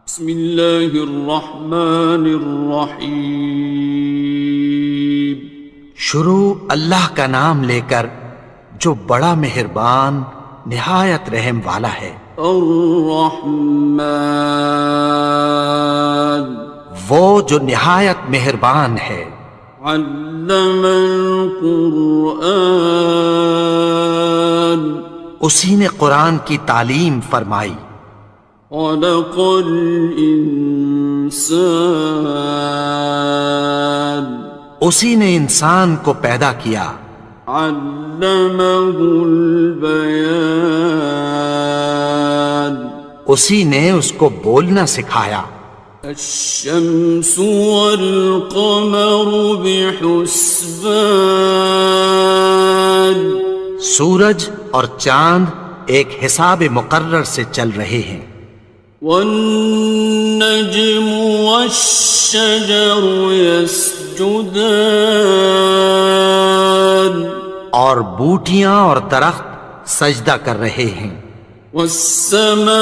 بسم اللہ الرحمن الرحیم۔ شروع اللہ کا نام لے کر جو بڑا مہربان نہایت رحم والا ہے۔ الرحمن، وہ جو نہایت مہربان ہے۔ علم القرآن، اسی نے قرآن کی تعلیم فرمائی۔ خلق الانسان، اسی نے انسان کو پیدا کیا۔ علمہ البیان، اسی نے اس کو بولنا سکھایا۔ الشمس والقمر بحسبان، سورج اور چاند ایک حساب مقرر سے چل رہے ہیں۔ والنجم والشجر يسجدان، اور بوٹیاں اور درخت سجدہ کر رہے ہیں۔ والسماء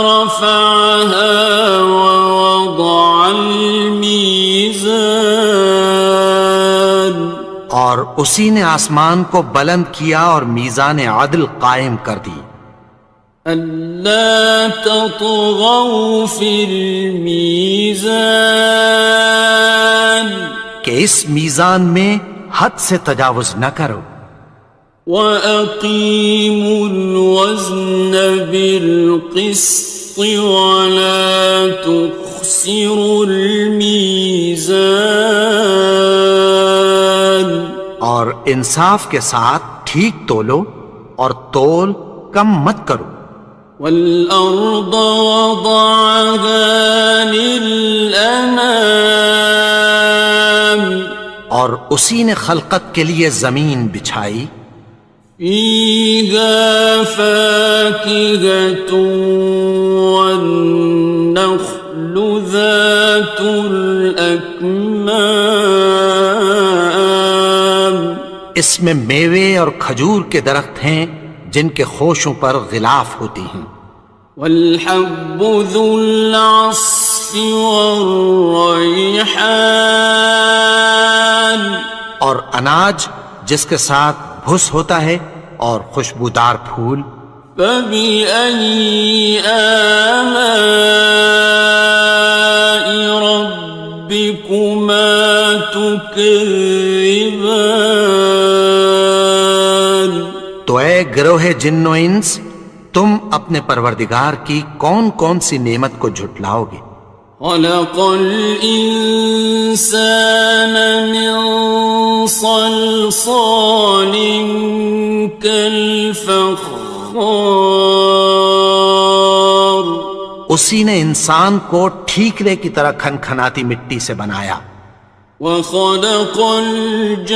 رفعها ووضع الميزان، اور اسی نے آسمان کو بلند کیا اور میزان عدل قائم کر دی۔ ألا تطغوا في الميزان، کہ اس میزان میں حد سے تجاوز نہ کرو۔ وَأَقِيمُوا الْوَزْنَ بِالْقِسْطِ وَلَا تُخْسِرُوا الْمِيزَانَ، اور انصاف کے ساتھ ٹھیک تولو اور تول کم مت کرو۔ وَالْأَرْضَ وَضَعَهَا لِلْأَنَامِ، اور اسی نے خلقت کے لیے زمین بچھائی۔ فِيهَا فَاكِهَةٌ وَالنَّخْلُ ذَاتُ الْأَكْمَامِ، اس میں میوے اور کھجور کے درخت ہیں جن کے خوشوں پر غلاف ہوتی ہیں۔ وَالْحَبُّ ذُو الْعَصْفِ وَالرَّيْحَانِ، اور اناج جس کے ساتھ بھس ہوتا ہے اور خوشبودار پھول۔ فَبِأَيِّ آلَاءِ رَبِّكُمَا تُكَذِّبَانِ، تو اے گروہ جن و انس، تم اپنے پروردگار کی کون کون سی نعمت کو جھٹلاؤ گے؟ خَلَقَ الْإِنسَانَ مِنْ صَلْصَالٍ كَالْفَخَّارِ، اسی نے انسان کو ٹھیکرے کی طرح کھنکھناتی مٹی سے بنایا۔ وَخَلَقَ الْجَانَّ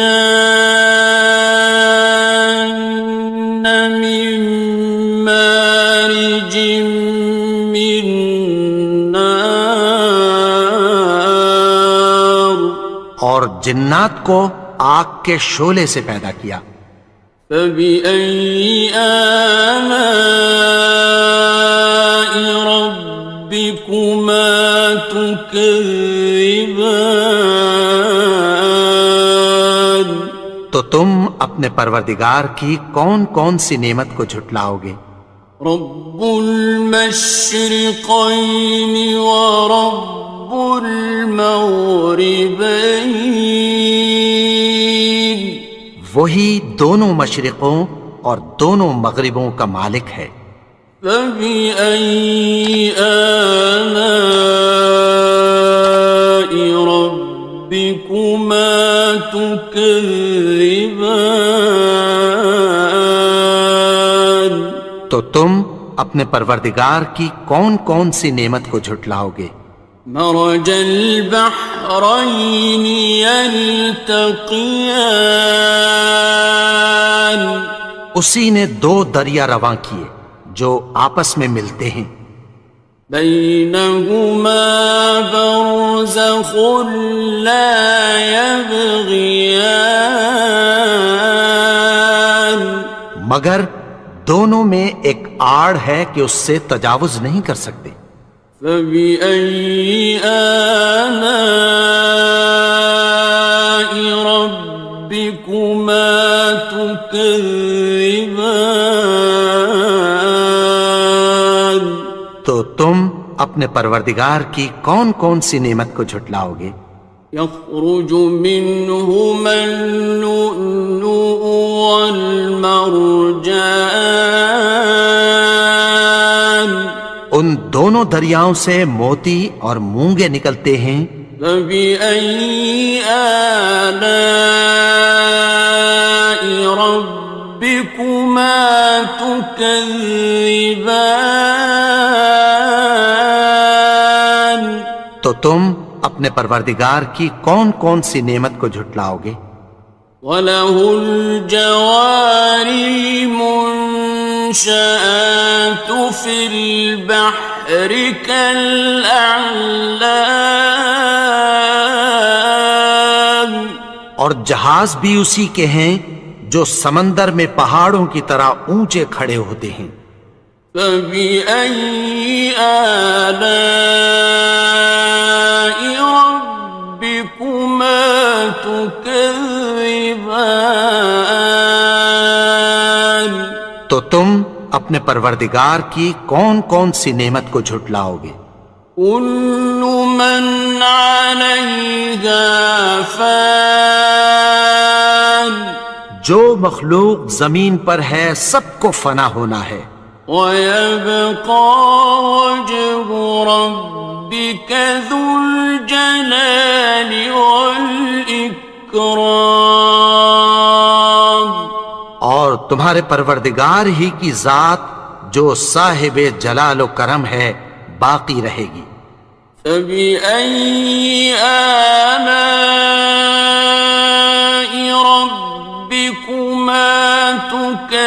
مِن مَّارِجٍ مِّن نَّارٍ، اور جنات کو آگ کے شعلے سے پیدا کیا۔ فَبِأَيِّ آلَاءِ رَبِّكُمَا تُكَذِّبَانِ، تو تم اپنے پروردگار کی کون کون سی نعمت کو جھٹلاؤ گے؟ رب المشرقین ورب المغربین، وہی دونوں مشرقوں اور دونوں مغربوں کا مالک ہے۔ فَبِأَيِّ آلَاءِ رَبِّكُمَا تُكَذِّبَانِ، تو تم اپنے پروردگار کی کون کون سی نعمت کو جھٹلاؤ گے؟ مرج البحرین یلتقیان، اسی نے دو دریا رواں کیے جو آپس میں ملتے ہیں۔ بینہما برزخ لا یبغیان، مگر دونوں میں ایک آڑ ہے کہ اس سے تجاوز نہیں کر سکتے۔ فَبِأَيِّ آلَاءِ رَبِّكُمَا تُكَذِّبَانِ؟ تو تم اپنے پروردگار کی کون کون سی نعمت کو جھٹلاؤ گے؟ يخرج منهما اللؤلؤ والمرجان، ان دونوں دریاؤں سے موتی اور مونگے نکلتے ہیں۔ فبأي آلاء ربكما تكذبان؟ تو تم اپنے پروردگار کی کون کون سی نعمت کو جھٹلاؤ گے؟ وَلَهُ الْجَوَارِ الْمُنشَآتُ فِي الْبَحْرِ كَالْأَعْلَامِ، اور جہاز بھی اسی کے ہیں جو سمندر میں پہاڑوں کی طرح اونچے کھڑے ہوتے ہیں۔ فَبِأَيِّ آلَاءِ رَبِّكُمَا تُكَذِّبَانِ؟ تو تم اپنے پروردگار کی کون کون سی نعمت کو جھٹلاؤ گے؟ كُلُّ مَنْ عَلَيْهَا فَانٍ، جو مخلوق زمین پر ہے سب کو فنا ہونا ہے۔ وَيَبْقَى وَجْهُ رَبِّكَ ذُو الْجَلَالِ وَالْإِكْرَامِ، اور تمہارے پروردگار ہی کی ذات جو صاحب جلال و کرم ہے باقی رہے گی۔ فَبِأَيِّ آلَاءِ رَبِّكُمَا تُكَذِّبَانِ؟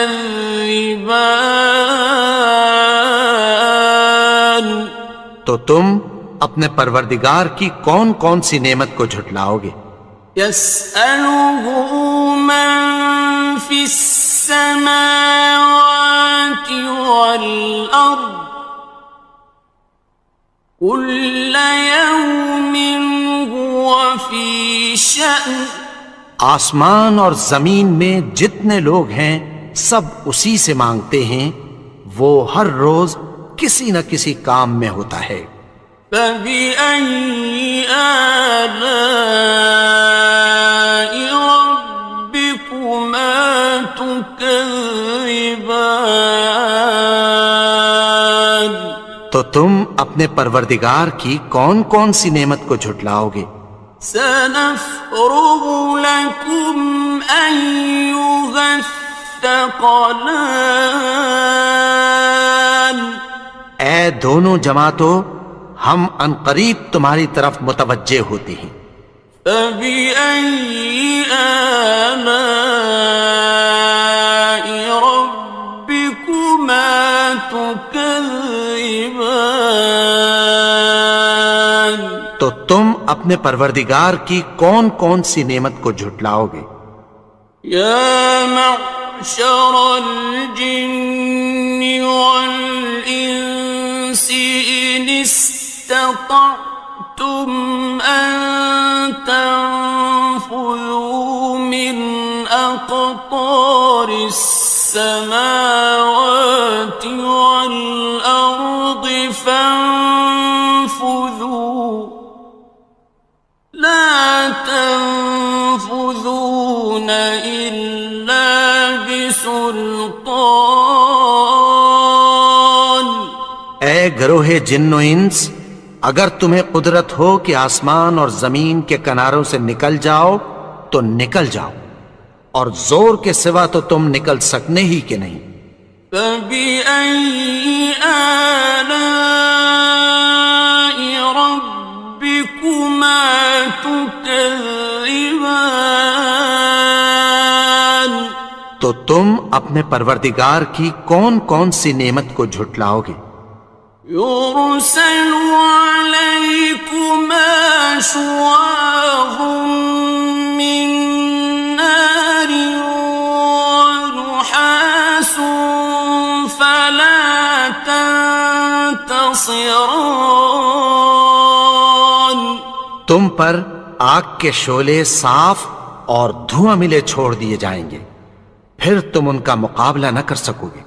تو تم اپنے پروردگار کی کون کون سی نعمت کو جھٹلاؤ گے؟ يَسْأَلُهُ مَن فِي السَّمَاوَاتِ وَالْأَرْضِ كُلَّ يَوْمٍ هُوَ فِي شَأْنٍ، آسمان اور زمین میں جتنے لوگ ہیں سب اسی سے مانگتے ہیں، وہ ہر روز کسی نہ کسی کام میں ہوتا ہے۔ فَبِأَيِّ آلَاءِ رَبِّكُمَا تُكَذِّبَانِ؟ تو تم اپنے پروردگار کی کون کون سی نعمت کو جھٹلاؤ گے؟ سَنَفْرُغُ لَكُمْ أَيُّهَ الثَّقَلَانِ، اے دونوں جماعتوں، ہم عنقریب تمہاری طرف متوجہ ہوتے ہیں۔ فَبِأَيِّ آلَاءِ رَبِّكُمَا تُكَذِّبَانِ؟ تو تم اپنے پروردگار کی کون کون سی نعمت کو جھٹلاؤ گے؟ يَا مَعْشَرَ الْجِنِّ وَالْإِنسِ إِنِ اسْتَطَعْتُمْ أَن تَنفُذُوا مِنْ أَقْطَارِ السَّمَاوَاتِ وَالْأَرْضِ فَانفُذُوا لَا تَنفُذُونَ إِلَّا بِسُلْطَانٍ۔ اے گروہ جن و انس، اگر تمہیں قدرت ہو کہ آسمان اور زمین کے کناروں سے نکل جاؤ تو نکل جاؤ، اور زور کے سوا تو تم نکل سکنے ہی کہ نہیں۔ فَبِأَيِّ آلَاءِ رَبِّكُمَا تُكَذِّبَانِ؟ تو تم اپنے پروردگار کی کون کون سی نعمت کو جھٹلاؤ گے؟ يُرْسَلُ عَلَيْكُمَا شُوَاظٌ مِّن نَّارٍ وَنُحَاسٌ ينتصران تم پر آگ کے شعلے صاف اور دھواں ملے چھوڑ دیے جائیں گے، پھر تم ان کا مقابلہ نہ کر سکو گے۔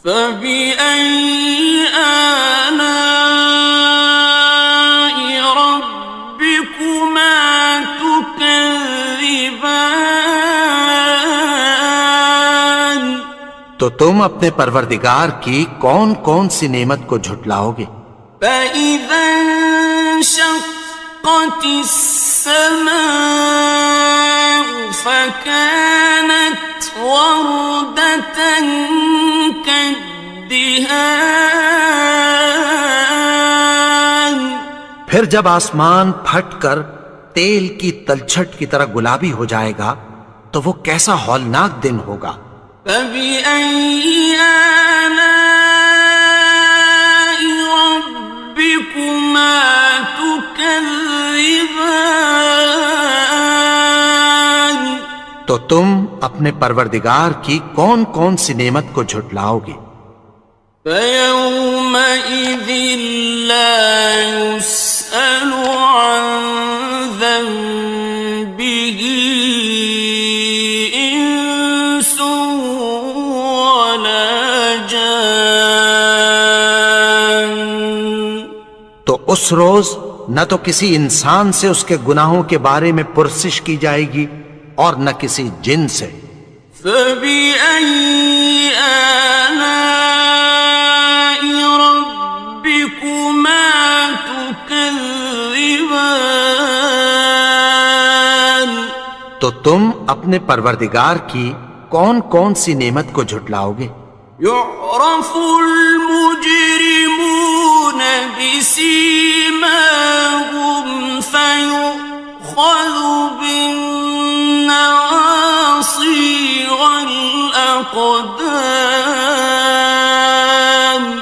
فبأي آلاء ربكما تكذبان تو تم اپنے پروردگار کی کون کون سی نعمت کو جھٹلاؤ گے؟ فإذا انشقت السماء فكانت وردة كالدهان پھر جب آسمان پھٹ کر تیل کی تلچھٹ کی طرح گلابی ہو جائے گا تو وہ کیسا ہولناک دن ہوگا۔ فبأي آلاء ربكما تكذبان تو تم اپنے پروردگار کی کون کون سی نعمت کو جھٹلاؤ گے؟ فيومئذ لا يسأل عن ذنبه إنس ولا جان تو اس روز نہ تو کسی انسان سے اس کے گناہوں کے بارے میں پرسش کی جائے گی اور نہ کسی جن سے۔ فبأي آلاء ربكما تكذبان تو تم اپنے پروردگار کی کون کون سی نعمت کو جھٹلاؤ گے؟ يعرف المجرمون بسيماهم فيؤخذ بالنواصي والأقدام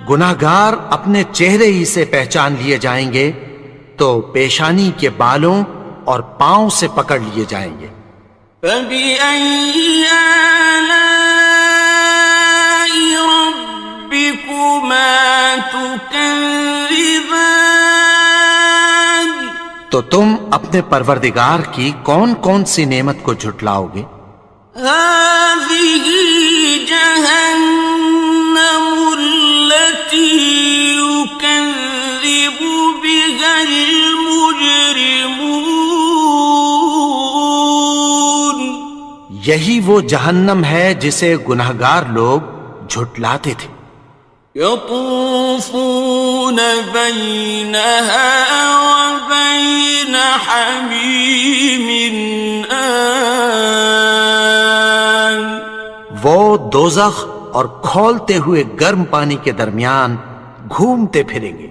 گناہگار اپنے چہرے ہی سے پہچان لیے جائیں گے تو پیشانی کے بالوں اور پاؤں سے پکڑ لیے جائیں گے۔ فبأي آلاء ربكما تكذبان تو تم اپنے پروردگار کی کون کون سی نعمت کو جھٹلاؤ گے؟ هذه جهنم التي يكذب بها المجرمون یہی وہ جہنم ہے جسے گناہگار لوگ جھٹلاتے تھے۔ يطوفون بينها وبين حميم آن وہ دوزخ اور کھولتے ہوئے گرم پانی کے درمیان گھومتے پھریں گے۔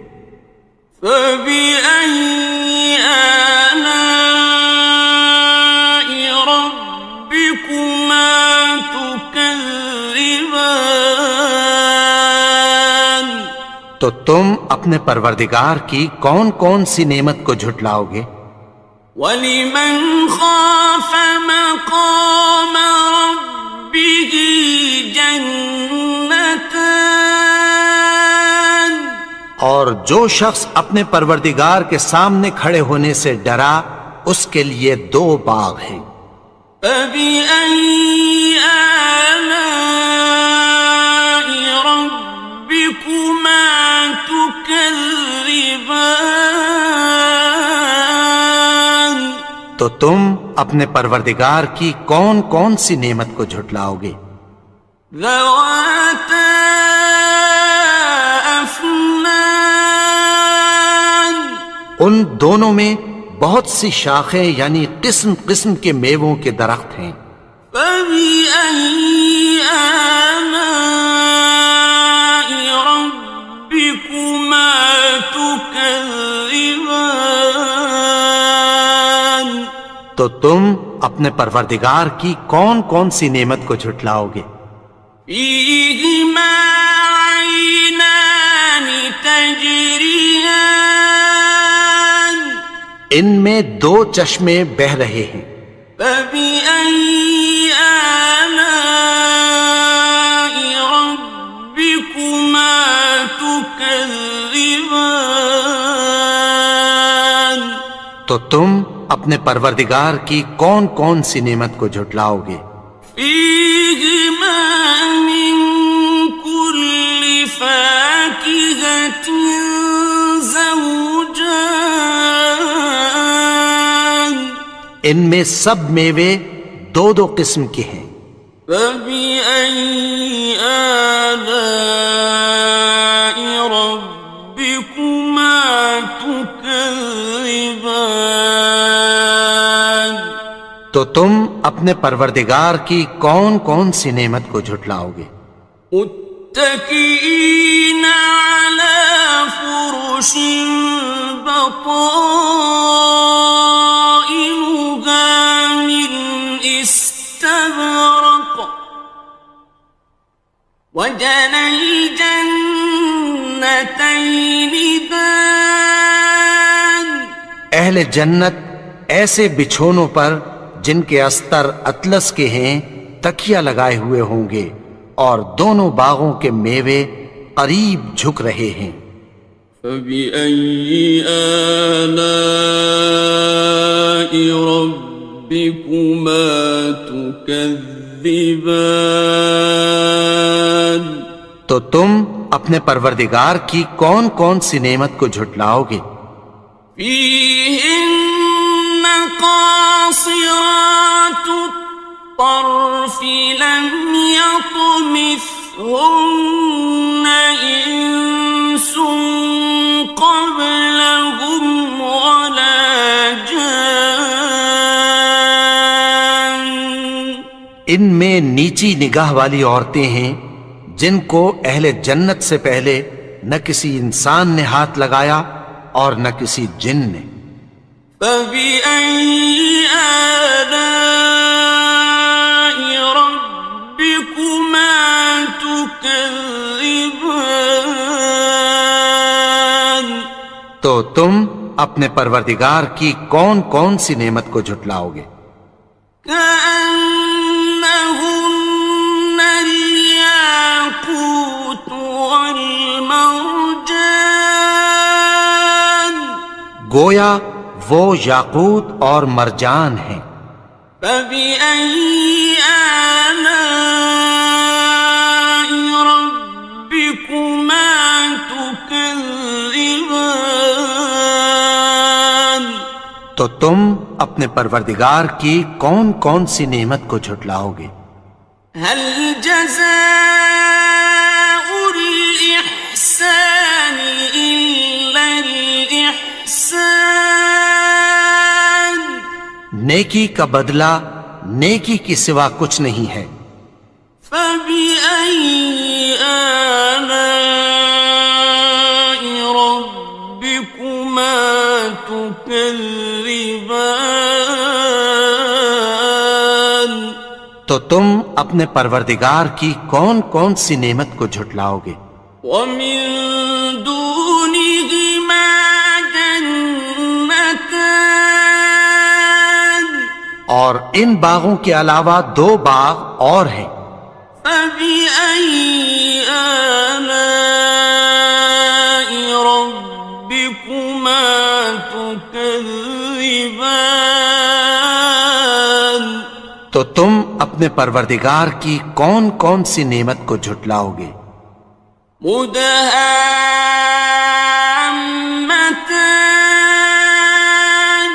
فبأي آلاء ربكما تكذبان تو تم اپنے پروردگار کی کون کون سی نعمت کو جھٹلاؤ گے؟ وَلِمَنْ خَافَ مَقَامَ رَبِّهِ جَنَّتَانِ اور جو شخص اپنے پروردگار کے سامنے کھڑے ہونے سے ڈرا اس کے لیے دو باغ ہیں۔ فَبِأَيِّ آلَاءِ رَبِّكُمَا تُكَذِّبَانِ تو تم اپنے پروردگار کی کون کون سی نعمت کو جھٹلاؤ گے؟ ذَوَاتَا أَفْنَانٍ ان دونوں میں بہت سی شاخیں یعنی قسم قسم کے میووں کے درخت ہیں۔ فَبِأَيِّ آلَاءِ رَبِّكُمَا تُكَذِّبَانِ تو تم اپنے پروردگار کی کون کون سی نعمت کو جھٹلاؤ گے؟ فِيهِمَا عَيْنَانِ تَجْرِيَانِ ان میں دو چشمے بہہ رہے ہیں۔ فَبِأَيِّ آلَاءِ رَبِّكُمَا تُكَذِّبَانِ تكذبان تو تم اپنے پروردگار کی کون کون سی نعمت کو جھٹلاؤ گے؟ فيهما من كل فاكهة زوجان ان میں سب میوے دو دو قسم کے ہیں۔ فبأي آلاء ربكما تكذبان تو تم اپنے پروردگار کی کون کون سی نعمت کو جھٹلاؤ گے؟ متكئين على فرش بطائنها من استبرق وجنى الجنتين دان اہل جنت ایسے بچھونوں پر جن کے استر اطلس کے ہیں تکیہ لگائے ہوئے ہوں گے، اور دونوں باغوں کے میوے قریب جھک رہے ہیں۔ فبأي آلاء ربكما تكذبان تو تم اپنے پروردگار کی کون کون سی نعمت کو جھٹلاؤ گے؟ فيهن قاصرات الطرف لم يطمثهن إنس قبلهم ولا جان ان میں نیچی نگاہ والی عورتیں ہیں جن کو اہل جنت سے پہلے نہ کسی انسان نے ہاتھ لگایا اور نہ کسی جن نے۔ فبأي آلاء ربكما تكذبان تو تم اپنے پروردگار کی کون کون سی نعمت کو جھٹلاؤ گے؟ كأنهن الياقوت والمرجان گویا وہ یاقوت اور مرجان ہیں۔ فبأي آلاء ربكما تكذبان تو تم اپنے پروردگار کی کون کون سی نعمت کو جھٹلاؤ گے؟ هل جزاء الإحسان إلا الإحسان نیکی کا بدلہ نیکی کی سوا کچھ نہیں ہے۔ فبأي آلاء ربكما تكذبان تو تم اپنے پروردگار کی کون کون سی نعمت کو جھٹلاؤ گے؟ ومن دونهما جنتان اور ان باغوں کے علاوہ دو باغ اور ہیں۔ فبأي آلاء ربكما تكذبان تو تم اپنے پروردگار کی کون کون سی نعمت کو جھٹلاؤ گے؟ مدهامتان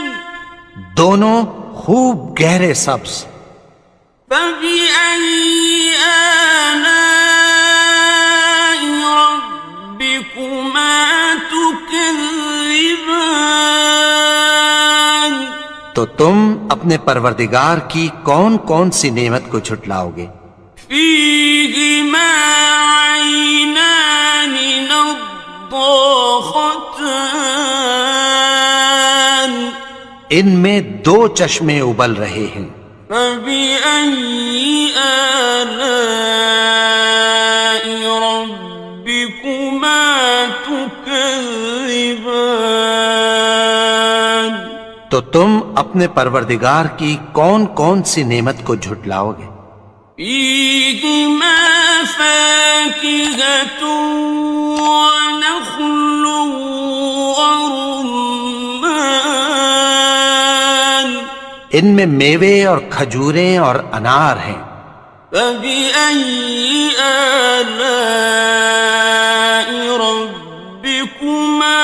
دونوں خوب گہرے سبز۔ فبأي آلاء ربكما تكذبان تو تم اپنے پروردگار کی کون کون سی نعمت کو جھٹلاؤ گے؟ فيهما عينان نضاختان ان میں دو چشمے ابل رہے ہیں۔ فبأي آلاء ربكما تكذبان تو تم اپنے پروردگار کی کون کون سی نعمت کو جھٹلاؤ گے؟ فيهما فاكهة ونخل ورمان ان میں میوے اور کھجوریں اور انار ہیں. فبأي آلاء ربكما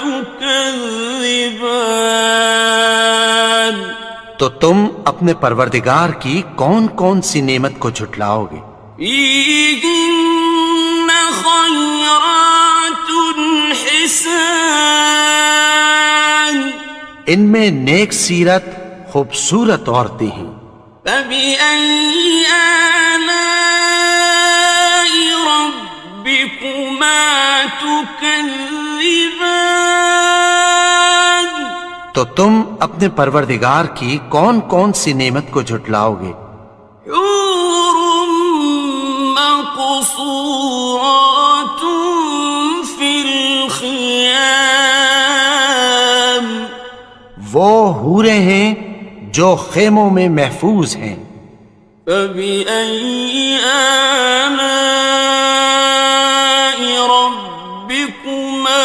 تكذبان تو تم اپنے پروردگار کی کون کون سی نعمت کو جھٹلاؤ گے؟ فيهن خيرات حسان ان میں نیک سیرت خوبصورت عورتیں ہیں. فبأي آلاء ربكما تكذبان تو تم اپنے پروردگار کی کون کون سی نعمت کو جھٹلاؤ گے؟ حور مقصورات في الخيام وہ حوریں ہیں جو خیموں میں محفوظ ہیں. فبأي آلاء ربكما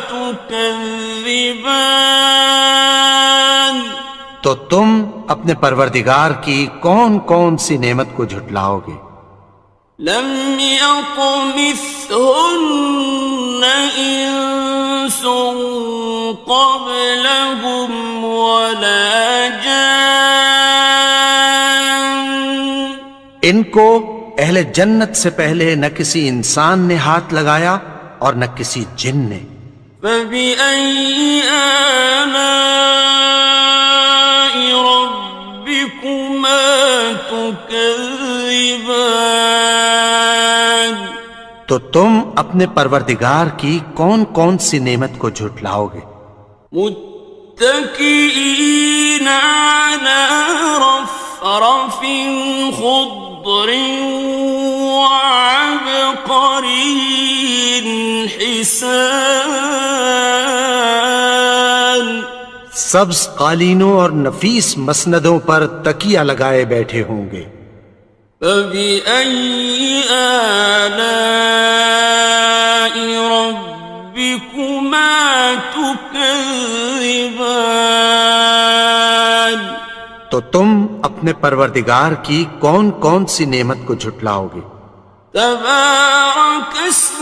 تكذبان تو تم اپنے پروردگار کی کون کون سی نعمت کو جھٹلاؤ گے؟ لم يطمثهن إنس قبلهم ولا جان ان کو اہل جنت سے پہلے نہ کسی انسان نے ہاتھ لگایا اور نہ کسی جن نے. فبأي آلاء ربكما تكذبان تو تم اپنے پروردگار کی کون کون سی نعمت کو جھٹلاؤ گے؟ متكئين على رفرف خضر وعبقري حسان سبز قالینوں اور نفیس مسندوں پر تکیہ لگائے بیٹھے ہوں گے. فبأي آلاء ربكما تكذبان تو تم اپنے پروردگار کی کون کون سی نعمت کو جھٹلاؤ گے؟ تبارك اسم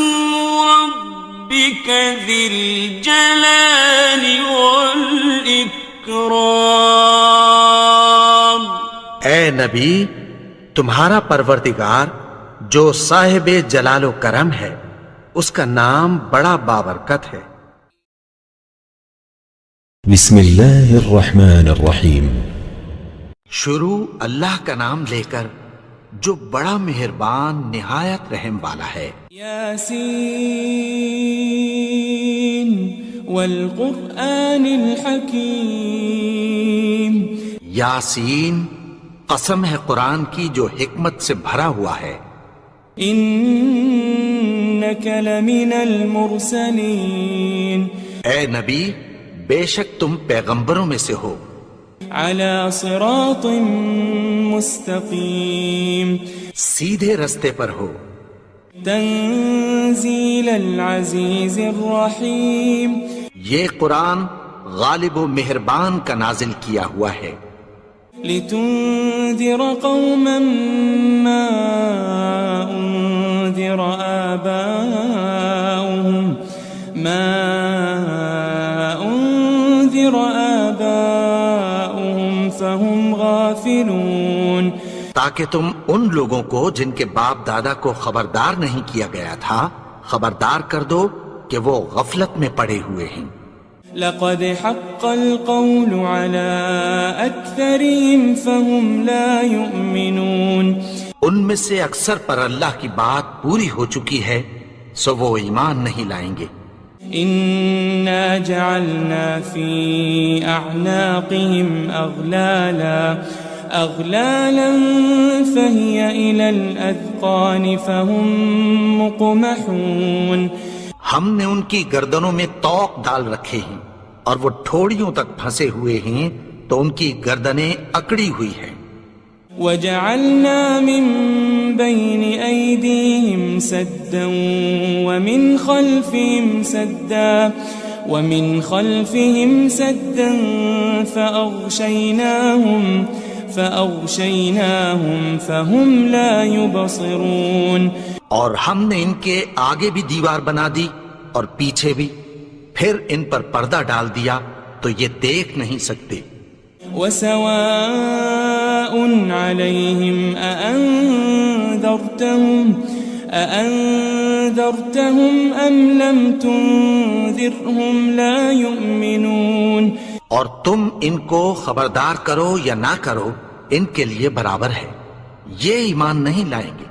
ربك ذي الجلال والإكرام اے نبی، تمہارا پروردگار جو صاحب جلال و کرم ہے، اس کا نام بڑا بابرکت ہے. بسم اللہ الرحمن الرحیم. شروع اللہ کا نام لے کر جو بڑا مہربان نہایت رحم والا ہے. یاسین والقرآن الحکیم. یاسین، قسم ہے قرآن کی جو حکمت سے بھرا ہوا ہے. انک لمن المرسلین. اے نبی، بے شک تم پیغمبروں میں سے ہو. علی صراط مستقیم. سیدھے رستے پر ہو. تنزیل العزیز الرحیم. یہ قرآن غالب و مہربان کا نازل کیا ہوا ہے. لتنذر قوما ما انذر آباؤهم فهم غافلون. تاکہ تم ان لوگوں کو جن کے باپ دادا کو خبردار نہیں کیا گیا تھا خبردار کر دو کہ وہ غفلت میں پڑے ہوئے ہیں. لقد حق القول على أكثرهم فهم لا يؤمنون. ان میں سے اکثر پر اللہ کی بات پوری ہو چکی ہے سو وہ ایمان نہیں لائیں گے. إنا جعلنا في أعناقهم أغلالا فهي إلى الأذقان فهم مقمحون. ہم نے ان کی گردنوں میں طوق ڈال رکھے ہیں اور وہ ٹھوڑیوں تک پھنسے ہوئے ہیں تو ان کی گردنیں اکڑی ہوئی ہیں. وجعلنا من بين أيديهم سدا ومن خلفهم سدا فأغشيناهم فهم لا يبصرون. اور ہم نے ان کے آگے بھی دیوار بنا دی اور پیچھے بھی، پھر ان پر پردہ ڈال دیا تو یہ دیکھ نہیں سکتے. وسواء عليهم أأنذرتهم أم لم تنذرهم لا يؤمنون. اور تم ان کو خبردار کرو یا نہ کرو ان کے لیے برابر ہے، یہ ایمان نہیں لائیں گے.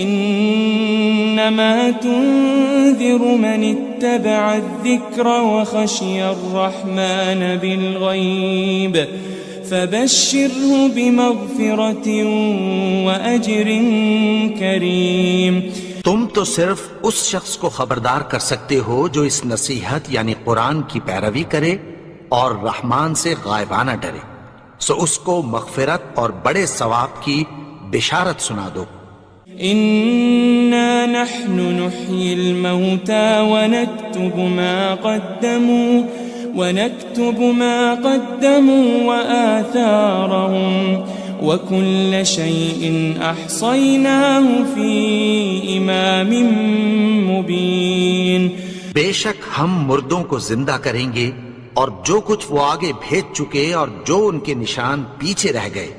انما تنذر من اتبع الذکر وخشی الرحمن بالغیب فبشره بمغفرة وأجر کریم. تم تو صرف اس شخص کو خبردار کر سکتے ہو جو اس نصیحت یعنی قرآن کی پیروی کرے اور رحمان سے غائبانہ ڈرے، سو اس کو مغفرت اور بڑے ثواب کی بشارت سنا دو. إنا نحن نحيي الموتى ونكتب ما قدموا وآثارهم وكل شيء أحصيناه في إمام مبين. بے شک ہم مردوں کو زندہ کریں گے اور جو کچھ وہ آگے بھیج چکے اور جو ان کے نشان پیچھے رہ گئے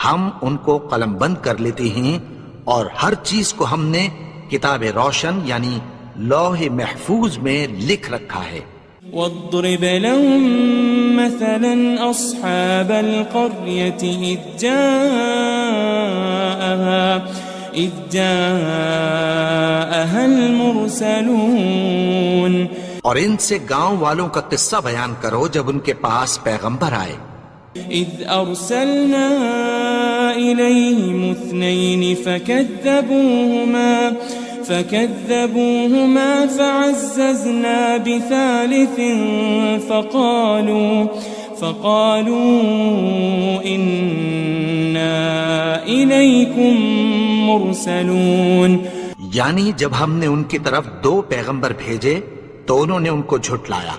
ہم ان کو قلم بند کر لیتے ہیں، اور ہر چیز کو ہم نے کتاب روشن یعنی لوح محفوظ میں لکھ رکھا ہے. واضرب لهم مثلا أصحاب القرية إذ جاءها المرسلون. اور ان سے گاؤں والوں کا قصہ بیان کرو جب ان کے پاس پیغمبر آئے. إذ أرسلنا إليهم 2 فكذبوهما فعززنا بثالث فقالوا إنا إليكم مرسلون. یعنی جب ہم نے ان کی طرف 2 پیغمبر بھیجے تو انہوں نے ان کو جھٹلایا،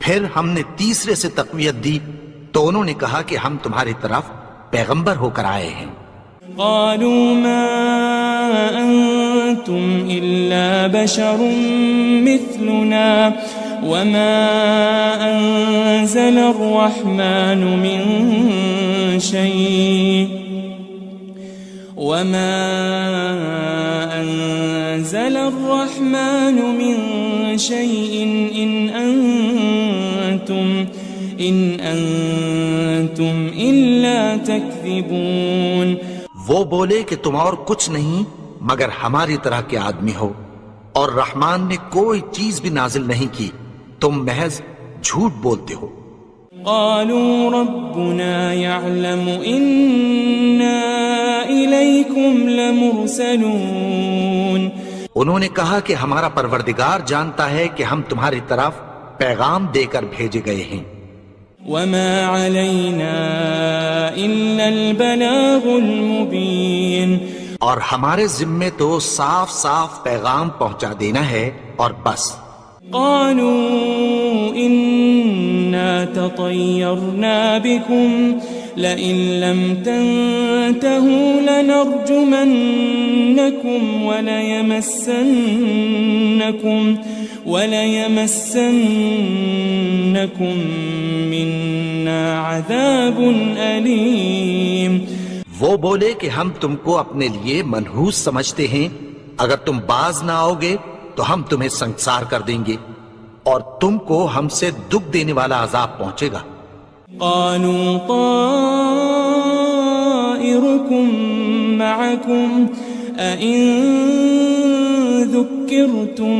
پھر ہم نے تیسرے سے تقویت دی تو انہوں نے کہا کہ ہم تمہاری طرف پیغمبر ہو کر آئے ہیں. قالوا ما أنتم إلا بشر مثلنا وما أنزل الرحمن من شيء إن أنتم إلا تكذبون. وہ بولے کہ تم اور کچھ نہیں مگر ہماری طرح کے آدمی ہو، اور رحمان نے کوئی چیز بھی نازل نہیں کی، تم محض جھوٹ بولتے ہو. قالوا ربنا يعلم إنا إليكم لمرسلون. انہوں نے کہا کہ ہمارا پروردگار جانتا ہے کہ ہم تمہاری طرف پیغام دے کر بھیجے گئے ہیں. وما علينا إلا البلاغ المبين. اور ہمارے ذمے تو صاف صاف پیغام پہنچا دینا ہے اور بس. قالوا إنا تطيرنا بكم لئن لم تنتهوا لنرجمنكم وليمسنكم منا عذاب أليم. وہ بولے کہ ہم تم کو اپنے لیے منحوس سمجھتے ہیں، اگر تم باز نہ آؤ گے تو ہم تمہیں سنسار کر دیں گے اور تم کو ہم سے دکھ دینے والا عذاب پہنچے گا. قالوا طائركم معكم أئن ذكرتم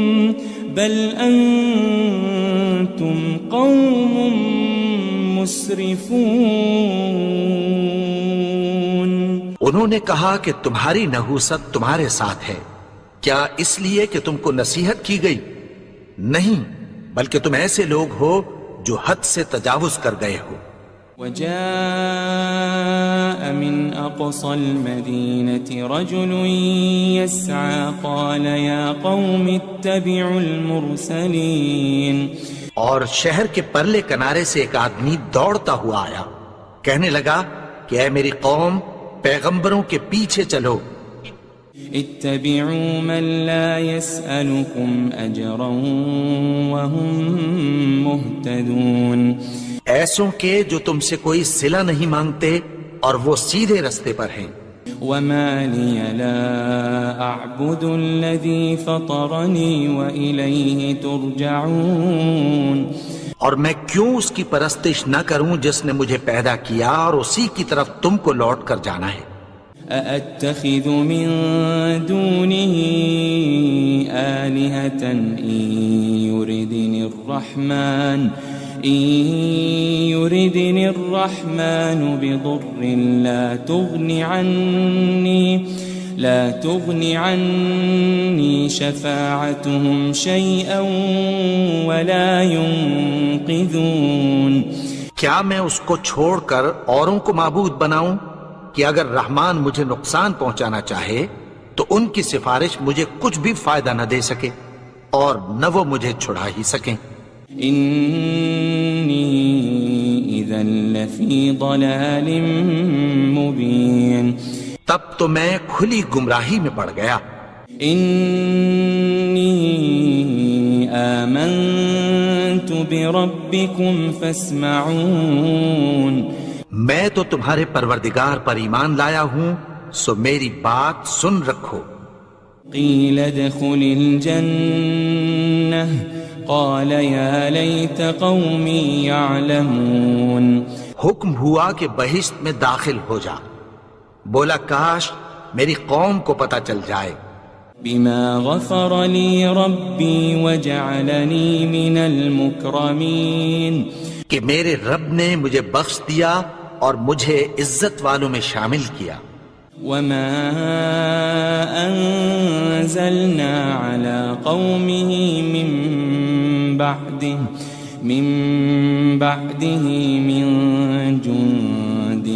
بل أنتم قوم مسرفون. انہوں نے کہا کہ تمہاری نحوست تمہارے ساتھ ہے، کیا اس لیے کہ تم کو نصیحت کی گئی؟ نہیں، بلکہ تم ایسے لوگ ہو جو حد سے تجاوز کر گئے ہو. وجاء من أقصى المدينة رجل يسعى قال يا قوم اتبعوا المرسلين. اور شہر کے پرلے کنارے سے ایک آدمی دوڑتا ہوا آیا، کہنے لگا کہ اے میری قوم، پیغمبروں کے پیچھے چلو. اتبعوا من لا يسألكم أجرا وهم مهتدون. ایسوں کے جو تم سے کوئی صلہ نہیں مانگتے اور وہ سیدھے رستے پر ہیں. وما لي لا أعبد الذي فطرني وإليه ترجعون. اور میں کیوں اس کی پرستش نہ کروں جس نے مجھے پیدا کیا اور اسی کی طرف تم کو لوٹ کر جانا ہے. أأتخذ من دونه آلهة إن يردني الرحمن بضر لا تغن عني شفاعتهم شيئا ولا ينقذون. کیا میں اس کو چھوڑ کر اوروں کو معبود بناؤں کہ اگر رحمان مجھے نقصان پہنچانا چاہے تو ان کی سفارش مجھے کچھ بھی فائدہ نہ دے سکے اور نہ وہ مجھے چھڑا ہی سکیں. إني إذا لفي ضلال مبين. تب تو میں کھلی گمراہی میں پڑ گیا. إني آمنت بربكم فاسمعون. میں تو تمہارے پروردگار پر ایمان لایا ہوں، سو میری بات سن رکھو. قيل ادخل الجنة قال يا ليت قومي يعلمون. حکم ہوا کہ بہشت میں داخل ہو جا. بولا کاش میری قوم کو پتہ چل جائے. بما غفر لي ربي وجعلني من المكرمين. کہ میرے رب نے مجھے بخش دیا اور مجھے عزت والوں میں شامل کیا. وما أنزلنا على قومه من بعده من جند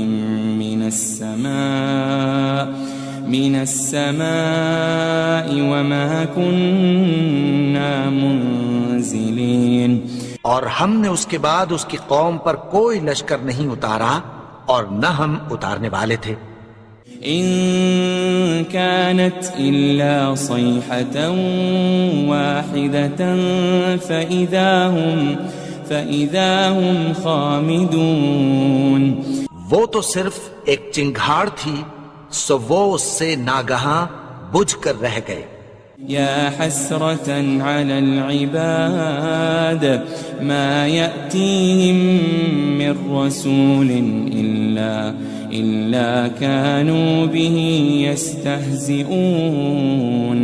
من السماء وما كنا منزلين. اور ہم نے اس کے بعد اس کی قوم پر کوئی لشکر نہیں اتارا اور نہ ہم اتارنے والے تھے. إن كانت إلا صيحة واحدة فإذا هم خامدون. وہ تو صرف ایک چنگھاڑ تھی، سو وہ اس سے ناگہاں بجھ کر رہ گئے. يا حسرة على العباد ما يأتيهم من رسول إلا كانوا به يستهزئون.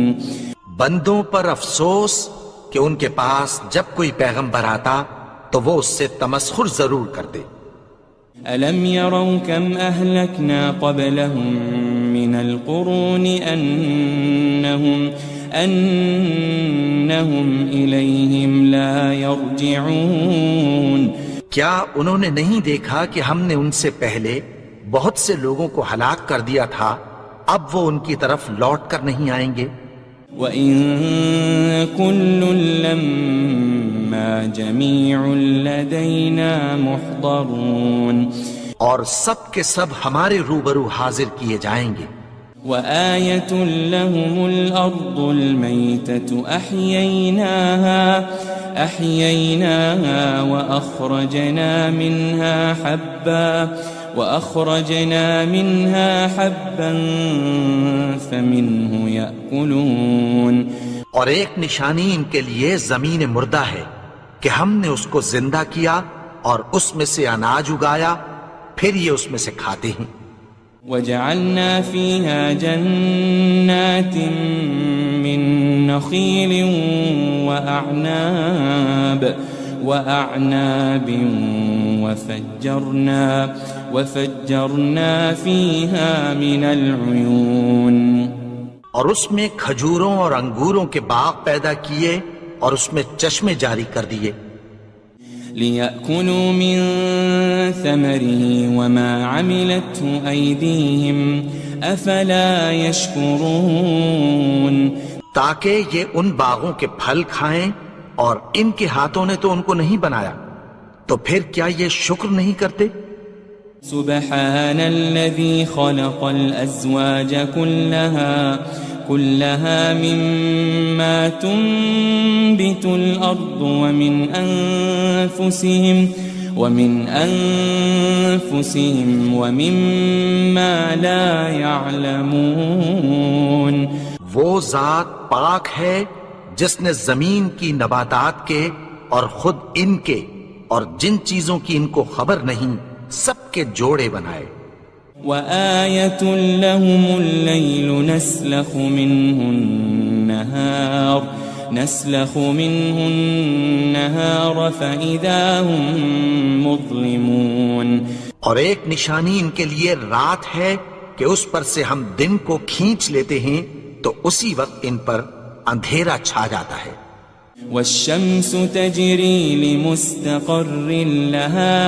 بندوں پر افسوس کہ ان کے پاس جب کوئی پیغمبر آتا تو وہ اس سے تمسخر ضرور کرتے. ألم يروا كم أهلكنا قبلهم من القرون أنهم إليهم لا يرجعون. کیا انہوں نے نہیں دیکھا کہ ہم نے ان سے پہلے بہت سے لوگوں کو ہلاک کر دیا تھا، اب وہ ان کی طرف لوٹ کر نہیں آئیں گے. وَإِن كُلٌّ لَمَّا جَمِيعٌ لَدَيْنَا مُحْضَرُونَ. اور سب کے سب ہمارے روبرو حاضر کیے جائیں گے. وآية لهم الأرض الميتة أحييناها وأخرجنا منها حبا فمنه يأكلون. اور ایک نشانی ان کے لیے زمین مردہ ہے کہ ہم نے اس کو زندہ کیا اور اس میں سے اناج اگایا، پھر یہ اس میں سے کھاتے ہیں. وجعلنا فيها جنات من نخيل وأعناب وفجرنا فيها من العيون. اور اس میں کھجوروں اور انگوروں کے باغ پیدا کیے اور اس میں چشمے جاری کر دیے. ليأكلوا من ثمره وما عملته أيديهم أفلا يشكرون تاکہ یہ ان باغوں کے پھل کھائیں اور ان کے ہاتھوں نے تو ان کو نہیں بنایا، تو پھر کیا یہ شکر نہیں کرتے؟ سبحان الذي خلق الأزواج كلها مما تنبت الأرض ومن أنفسهم ومما لا يعلمون وہ ذات پاک ہے جس نے زمین کی نباتات کے اور خود ان کے اور جن چیزوں کی ان کو خبر نہیں سب کے جوڑے بنائے۔ وآية لهم الليل نسلخ منه النهار فإذا هم مظلمون، اور ایک نشانی ان کے لیے رات ہے کہ اس پر سے ہم دن کو کھینچ لیتے ہیں تو اسی وقت ان پر اندھیرا چھا جاتا ہے۔ والشمس تجري لمستقر لها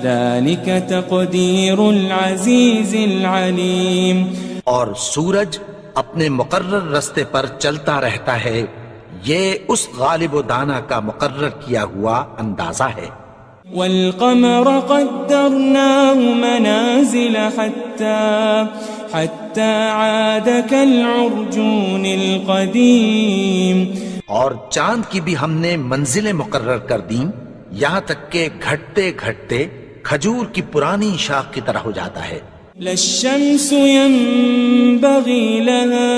ذلك تقدير العزيز العليم، اور سورج اپنے مقرر رستے پر چلتا رہتا ہے، یہ اس غالب و دانا کا مقرر کیا ہوا اندازہ ہے۔ والقمر قدرناه منازل حتى عاد كالعرجون القديم، اور چاند کی بھی ہم نے منزلیں مقرر کر دیں یہاں تک کہ گھٹتے گھٹتے کھجور کی پرانی شاخ کی طرح ہو جاتا ہے۔ لا الشمس ينبغي لها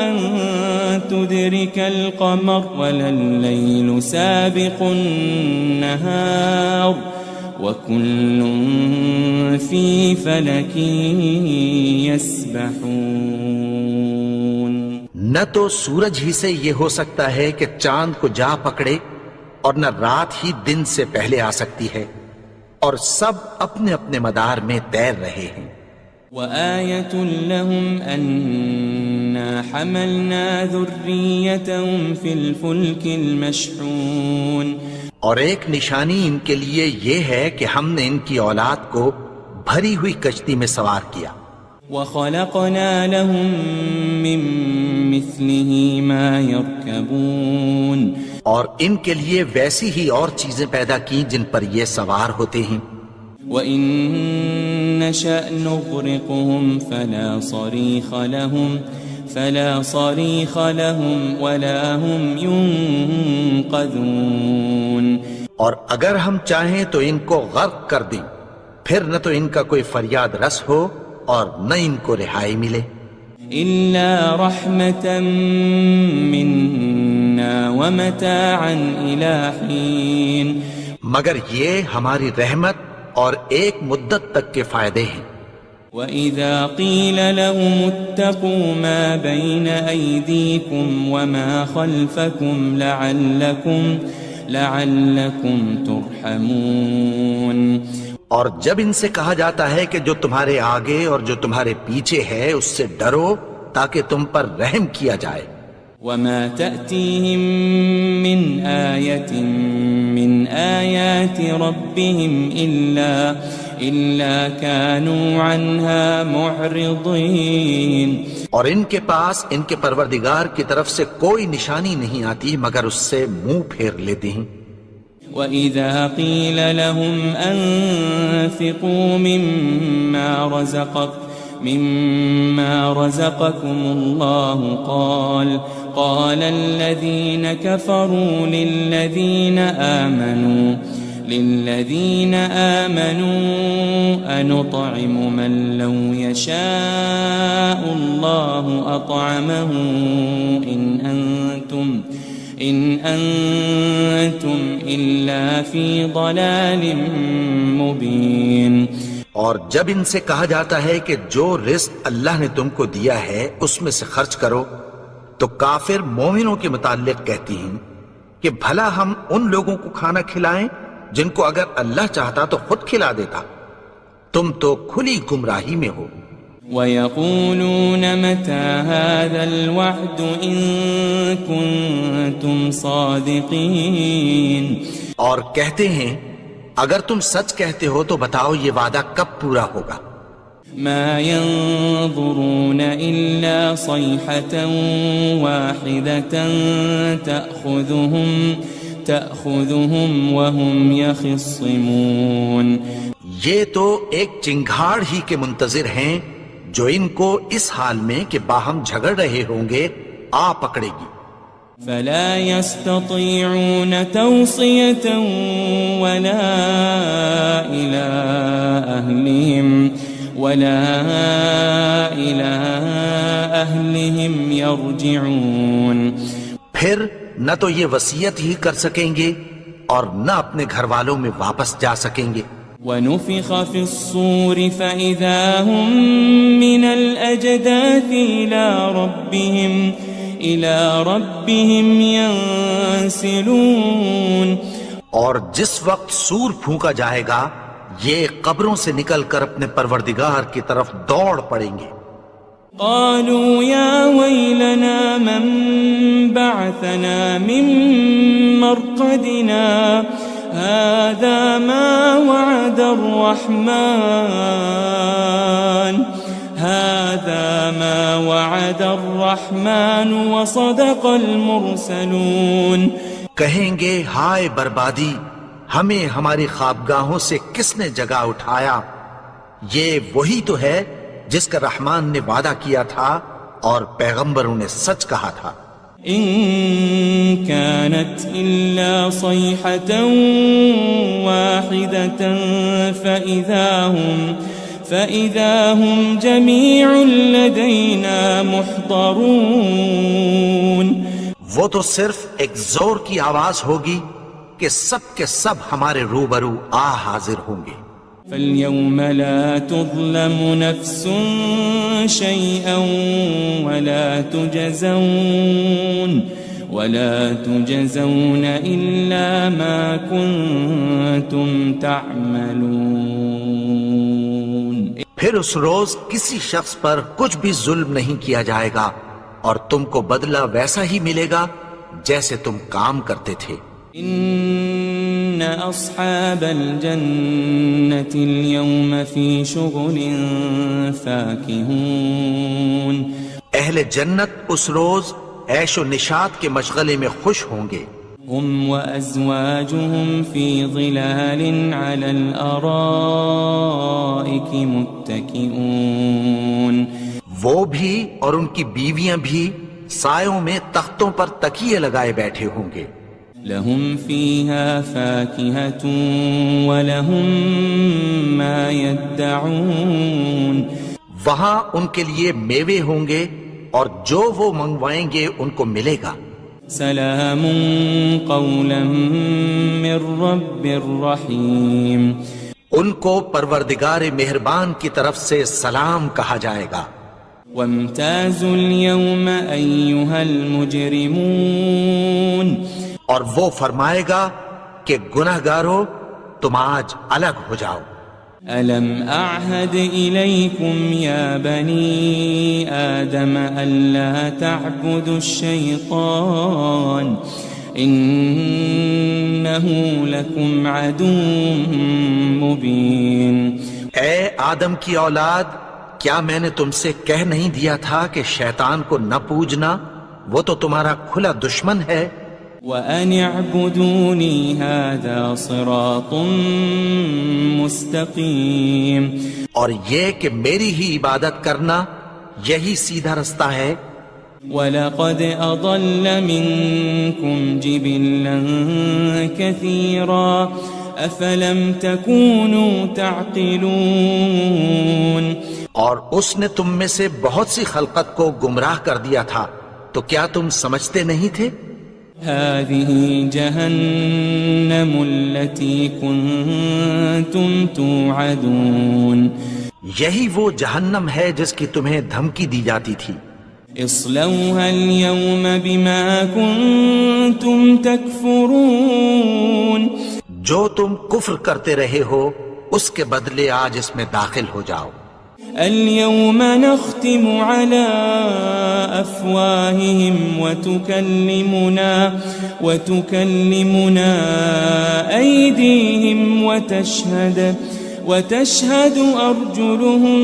أن تدرك القمر ولا الليل سابق النهار وكل في فلك يسبحون۔ نہ تو سورج ہی سے یہ ہو سکتا ہے کہ چاند کو جا پکڑے، اور نہ رات ہی دن سے پہلے آ سکتی ہے، اور سب اپنے اپنے مدار میں تیر رہے ہیں۔ وآية لهم أنا حملنا ذريتهم في الفلك المشحون، اور ایک نشانی ان کے لیے یہ ہے کہ ہم نے ان کی اولاد کو بھری ہوئی کشتی میں سوار کیا۔ وخلقنا لهم من مثله ما يركبون، اور ان کے لیے ویسی ہی اور چیزیں پیدا کی جن پر یہ سوار ہوتے ہیں۔ وَإِن نَّشَأْ نُغْرِقْهُمْ فَلَا صَرِيخَ لَهُمْ وَلَا هُمْ يُنقَذُونَ، اور اگر ہم چاہیں تو ان کو غرق کر دیں، پھر نہ تو ان کا کوئی فریاد رس ہو اور نہ ان کو رہائی ملے۔ إِلَّا رَحْمَةً مِّنَّا وَمَتَاعًا إِلَىٰ حِينٍ، مگر یہ ہماری رحمت اور ایک مدت تک کے فائدے ہیں۔ وَإِذَا قِيلَ لَهُمُ اتَّقُوا مَا بَيْنَ أَيْدِيكُمْ وَمَا خَلْفَكُمْ لَعَلَّكُمْ تُرْحَمُونَ، اور جب ان سے کہا جاتا ہے کہ جو تمہارے آگے اور جو تمہارے پیچھے ہے اس سے ڈرو تاکہ تم پر رحم کیا جائے۔ وَمَا تَأْتِيهِم مِّنْ آيَةٍ مِّنْ آيَاتِ رَبِّهِمْ إِلَّا كَانُوا عَنْهَا مُعْرِضِينَ، اور ان کے پاس ان کے پروردگار کی طرف سے کوئی نشانی نہیں آتی مگر اس سے منہ پھیر لیتے ہیں۔ وَإِذَا قِيلَ لَهُمْ أَنفِقُوا مِمَّا رَزَقَكُمُ اللَّهُ قَالَ الَّذِينَ كَفَرُوا لِلَّذِينَ آمَنُوا أَنُطْعِمُ مَن لَّوْ يَشَاءُ اللَّهُ أَطْعَمَهُ إِنْ أَنْتُمْ إِلَّا فِي ضَلَالٍ مُبِينٍ، اور جب ان سے کہا جاتا ہے کہ جو رزق اللہ نے تم کو دیا ہے اس میں سے خرچ کرو، تو کافر مومنوں کے متعلق کہتی ہیں کہ بھلا ہم ان لوگوں کو کھانا کھلائیں جن کو اگر اللہ چاہتا تو خود کھلا دیتا، تم تو کھلی گمراہی میں ہو۔ وَيَقُولُونَ مَتَى هَذَا الْوَعْدُ إِن كُنتُمْ صَادِقِينَ اور کہتے ہیں اگر تم سچ کہتے ہو تو بتاؤ یہ وعدہ کب پورا ہوگا؟ مَا يَنظُرُونَ إِلَّا صَيْحَةً وَاحِدَةً تَأْخُذُهُمْ وَهُمْ يَخِصِّمُونَ یہ تو ایک چنگھاڑ ہی کے منتظر ہیں جو ان کو اس حال میں کہ باہم جھگڑ رہے ہوں گے آ پکڑے گی۔ فَلَا يَسْتَطِيعُونَ تَوْصِيَةً وَلَا إِلَىٰ أَهْلِهِمْ يَرْجِعُونَ پھر نہ تو یہ وصیت ہی کر سکیں گے اور نہ اپنے گھر والوں میں واپس جا سکیں گے۔ وَنُفِخَ فِي الصُّورِ فَإِذَا هُم مِّنَ الْأَجْدَاثِ إِلَىٰ رَبِّهِمْ يَنسِلُونَ اور جس وقت سور پھونکا جائے گا یہ قبروں سے نکل کر اپنے پروردگار کی طرف دوڑ پڑیں گے۔ قالوا يا ويلنا من بعثنا من مرقدنا هذا ما وعد الرحمن وصدق المرسلون کہیں گے ہائے بربادی، ہمیں ہماری خوابگاہوں سے کس نے جگا اٹھایا؟ یہ وہی تو ہے جس کا رحمان نے وعدہ کیا تھا اور پیغمبروں نے سچ کہا تھا۔ ان كانت الا صيحة واحدة فإذا هم جميع لدينا محضرون وہ تو صرف ایک زور کی آواز ہوگی کہ سب کے سب ہمارے روبرو حاضر ہوں گے۔ فَالْيَوْمَ لَا تُظْلَمُ نَفْسٌ شَيْئًا وَلَا تُجَزَوْنَ إِلَّا مَا كُنتُمْ تَعْمَلُونَ پھر اس روز کسی شخص پر کچھ بھی ظلم نہیں کیا جائے گا اور تم کو بدلہ ویسا ہی ملے گا جیسے تم کام کرتے تھے۔ ان اصحاب الجنة اليوم في شغل فاكهون اہل جنت اس روز عیش و نشاط کے مشغلے میں خوش ہوں گے۔ هم وازواجهم في ظلال على الارائك متكئون وہ بھی اور ان کی بیویاں بھی سایوں میں تختوں پر تکیے لگائے بیٹھے ہوں گے۔ لهم فيها فاكهة ولهم ما يدعون وہاں ان کے لیے میوے ہوں گے اور جو وہ منگوائیں گے ان کو ملے گا۔ سلام قولا من رب الرحیم ان کو پروردگار مہربان کی طرف سے سلام کہا جائے گا۔ وامتازوا اليوم أيها المجرمون اور وہ فرمائے گا کہ گناہگارو تم آج الگ ہو جاؤ۔ ألم أعهد إليكم يا بني آدم ألا تعبدوا الشيطان إنه لكم عدو مبين اے آدم کی اولاد، کیا میں نے تم سے کہہ نہیں دیا تھا کہ شیطان کو نہ پوجنا، وہ تو تمہارا کھلا دشمن ہے۔ وَأَنِ اعْبُدُونِي هَذَا صِرَاطٌ مُسْتَقِيمٌ اور یہ کہ میری ہی عبادت کرنا یہی سیدھا رستہ ہے۔ وَلَقَدْ أَضَلَّ مِنْكُمْ جِبِلًّا كَثِيرًا أَفَلَمْ تَكُونُوا تَعْقِلُونَ اور اس نے تم میں سے بہت سی خلقت کو گمراہ کر دیا تھا، تو کیا تم سمجھتے نہیں تھے؟ هذه جهنم التي كنتم توعدون یہی وہ جہنم ہے جس کی تمہیں دھمکی دی جاتی تھی۔ اصلوها اليوم بما كنتم تكفرون جو تم کفر کرتے رہے ہو اس کے بدلے آج اس میں داخل ہو جاؤ۔ اليوم نختم على أفواههم وتكلمنا أيديهم وتشهد أرجلهم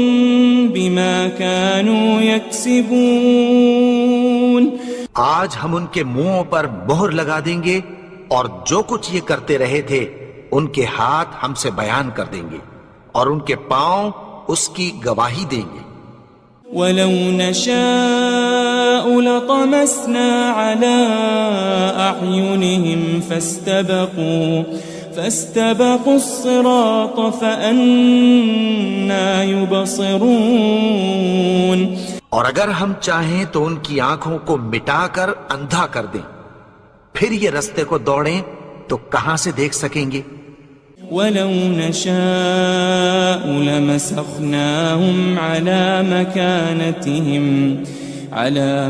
بما كانوا يكسبون. آج ہم ان کے منہوں پر مہر لگا دیں گے اور جو کچھ یہ کرتے رہے تھے ان کے ہاتھ ہم سے بیان کر دیں گے اور ان کے پاؤں اس کی گواہی دیں گے. وَلَوْ نَشَاءُ لَطَمَسْنَا عَلَىٰ أَعْيُنِهِمْ فَاسْتَبَقُوا الصِّرَاطَ فَأَنَّىٰ يُبْصِرُونَ. اور اگر ہم چاہیں تو ان کی آنکھوں کو مٹا کر اندھا کر دیں، پھر یہ رستے کو دوڑیں تو کہاں سے دیکھ سکیں گے. وَلَوْ نَشَاءُ لَمَسَخْنَاهُمْ عَلَى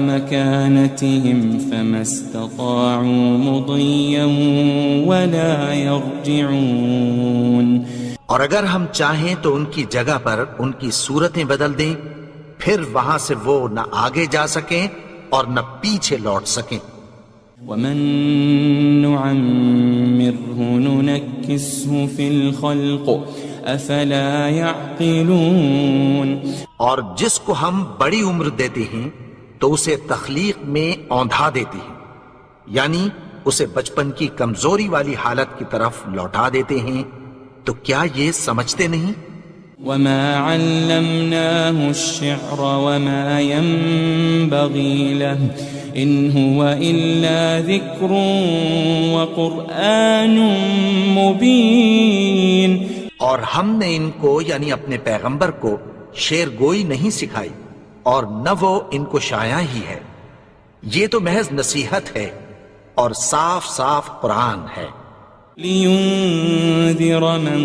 مَكَانَتِهِمْ فَمَا اسْتَطَاعُوا مُضِيًّا وَلَا يَرْجِعُونَ. اور اگر ہم چاہیں تو ان کی جگہ پر ان کی صورتیں بدل دیں، پھر وہاں سے وہ نہ آگے جا سکیں اور نہ پیچھے لوٹ سکیں. وَمَن نُعَمِّرْهُ نُنَكِّسْهُ فِي الْخَلْقِ أَفَلَا يَعْقِلُونَ. اور جس کو ہم بڑی عمر دیتے ہیں تو اسے تخلیق میں اوندھا دیتے ہیں، یعنی اسے بچپن کی کمزوری والی حالت کی طرف لوٹا دیتے ہیں. تو کیا یہ سمجھتے نہیں؟ وَمَا عَلَّمْنَاهُ الشِّعْرَ وَمَا يَنبَغِي لَهُ إِنْ هُوَ إِلَّا ذِكْرٌ وَقُرْآنٌ مُبِينٌ. اور ہم نے ان کو یعنی اپنے پیغمبر کو شعر گوئی نہیں سکھائی اور نہ وہ ان کو شایع ہی ہے، یہ تو محض نصیحت ہے اور صاف صاف قرآن ہے. لِيُنذِرَ مَن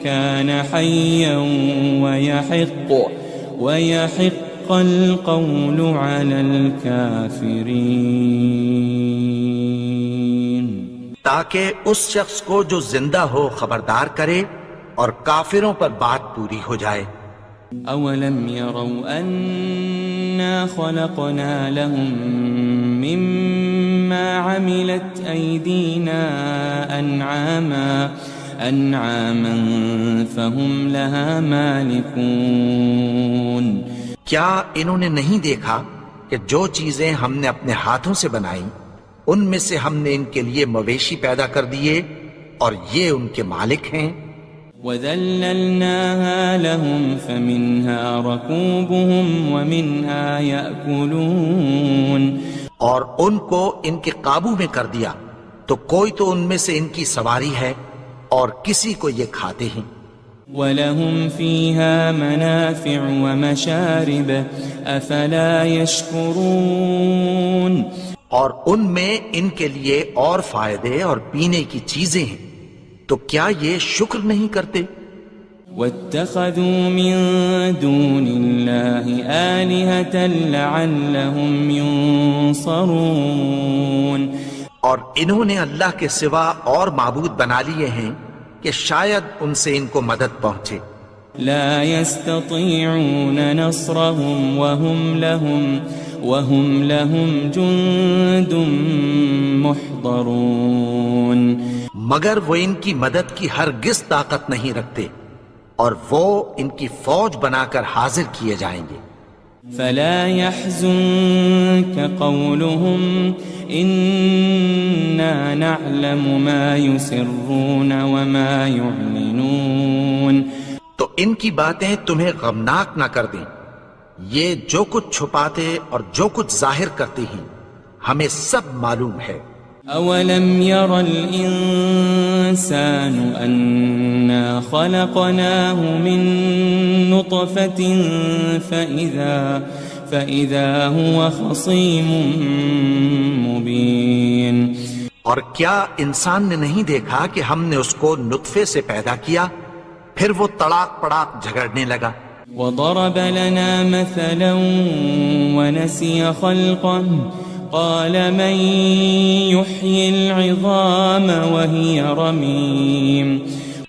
كَانَ حَيًّا وَيَحِقَّ الْقَوْلُ عَلَى الْكَافِرِينَ. تاکہ اس شخص کو جو زندہ ہو خبردار کرے اور کافروں پر بات پوری ہو جائے. أَوَلَمْ يَرَوْا أَنَّا خَلَقْنَا لَهُم مِّمَّا عَمِلَتْ أَيْدِينَا أَنْعَامًا فَهُمْ لَهَا مَالِكُونَ. کیا انہوں نے نہیں دیکھا کہ جو چیزیں ہم نے اپنے ہاتھوں سے بنائیں ان میں سے ہم نے ان کے لیے مویشی پیدا کر دیے اور یہ ان کے مالک ہیں. وَذَلَّلْنَاهَا لَهُمْ فَمِنْهَا رَكُوبُهُمْ وَمِنْهَا يَأْكُلُونَ. اور ان کو ان کے قابو میں کر دیا تو کوئی تو ان میں سے ان کی سواری ہے اور کسی کو یہ کھاتے ہیں. وَلَهُمْ فِيهَا مَنَافِعُ وَمَشَارِبُ أَفَلَا يَشْكُرُونَ. اور ان میں ان کے لیے اور فائدے اور پینے کی چیزیں ہیں، تو کیا یہ شکر نہیں کرتے؟ وَاتَّخَذُوا مِن دُونِ اللَّهِ آلِهَةً لَعَلَّهُمْ يُنصَرُونَ. اور انہوں نے اللہ کے سوا اور معبود بنا لیے ہیں کہ شاید ان سے ان کو مدد پہنچے. لا يستطيعون نصرهم وهم لهم جند محضرون. مگر وہ ان کی مدد کی ہرگز طاقت نہیں رکھتے اور وہ ان کی فوج بنا کر حاضر کیے جائیں گے. فلا يحزنك قولهم إنا نعلم ما يسرون وما يعلنون. تو ان کی باتیں تمہیں غمناک نہ کر دیں، یہ جو کچھ چھپاتے اور جو کچھ ظاہر کرتے ہیں ہمیں سب معلوم ہے. أولم ير الإنسان أنا خلقناه من نطفة فإذا هو خصيم مبين. اور کیا انسان نے نہیں دیکھا کہ ہم نے اس کو نطفے سے پیدا کیا پھر وہ تڑاک پڑاک جھگڑنے لگا. وضرب لنا مثلا ونسي خلقه قال من يحيي العظام وهي رميم.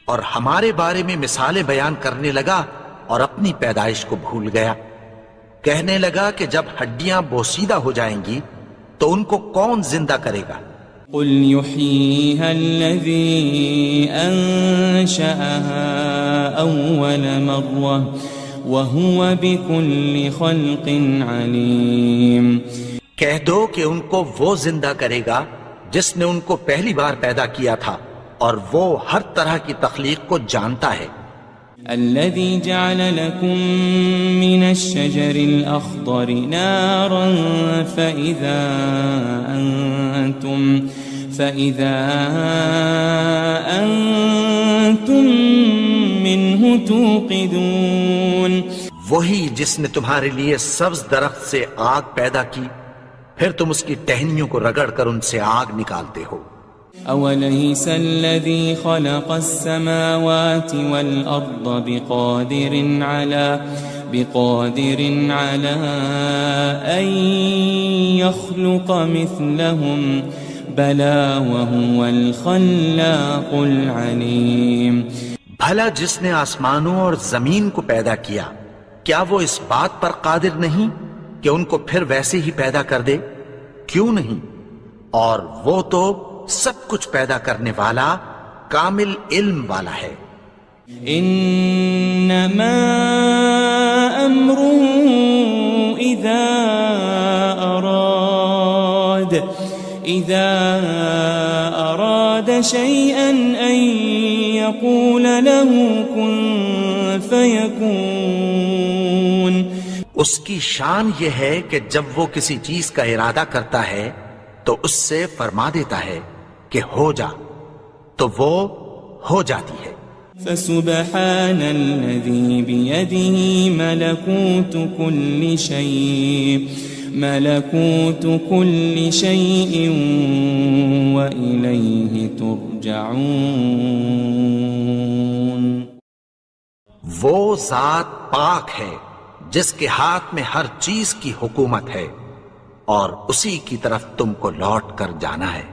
اور ہمارے بارے میں مثالیں بیان کرنے لگا اور اپنی پیدائش کو بھول گیا. کہنے لگا کہ جب ہڈیاں بوسیدہ ہو جائیں گی تو ان کو کون زندہ کرے گا؟ قل يحييها الذي أنشأها أول مرة وهو بكل خلق عليم. کہہ دو کہ ان کو وہ زندہ کرے گا جس نے ان کو پہلی بار پیدا کیا تھا اور وہ ہر طرح کی تخلیق کو جانتا ہے. الذي جعل لكم من الشجر الأخضر نارا فإذا أنتم منه توقدون. وہی جس نے تمہارے لیے سبز درخت سے آگ پیدا کی پھر تم اس کی ٹہنیوں کو رگڑ کر ان سے آگ نکالتے ہو. أوليس الذي خلق السماوات والأرض بقادر على أن يخلق مثلهم بلى وهو الخلاق العليم. بھلا جس نے آسمانوں اور زمین کو پیدا کیا کیا وہ اس بات پر قادر نہیں کہ ان کو پھر ویسے ہی پیدا کر دے؟ کیوں نہیں؟ اور وہ تو سب کچھ پیدا کرنے والا کامل علم والا ہے. انما امره اذا اراد شيئا ان يقول له كن فيكون. اس کی شان یہ ہے کہ جب وہ کسی چیز کا ارادہ کرتا ہے تو اس سے فرما دیتا ہے کہ ہو جا تو وہ ہو جاتی ہے. فسبحان الذي بيده ملكوت كل شيء وإليه ترجعون. وہ ذات پاک ہے جس کے ہاتھ میں ہر چیز کی حکومت ہے اور اسی کی طرف تم کو لوٹ کر جانا ہے.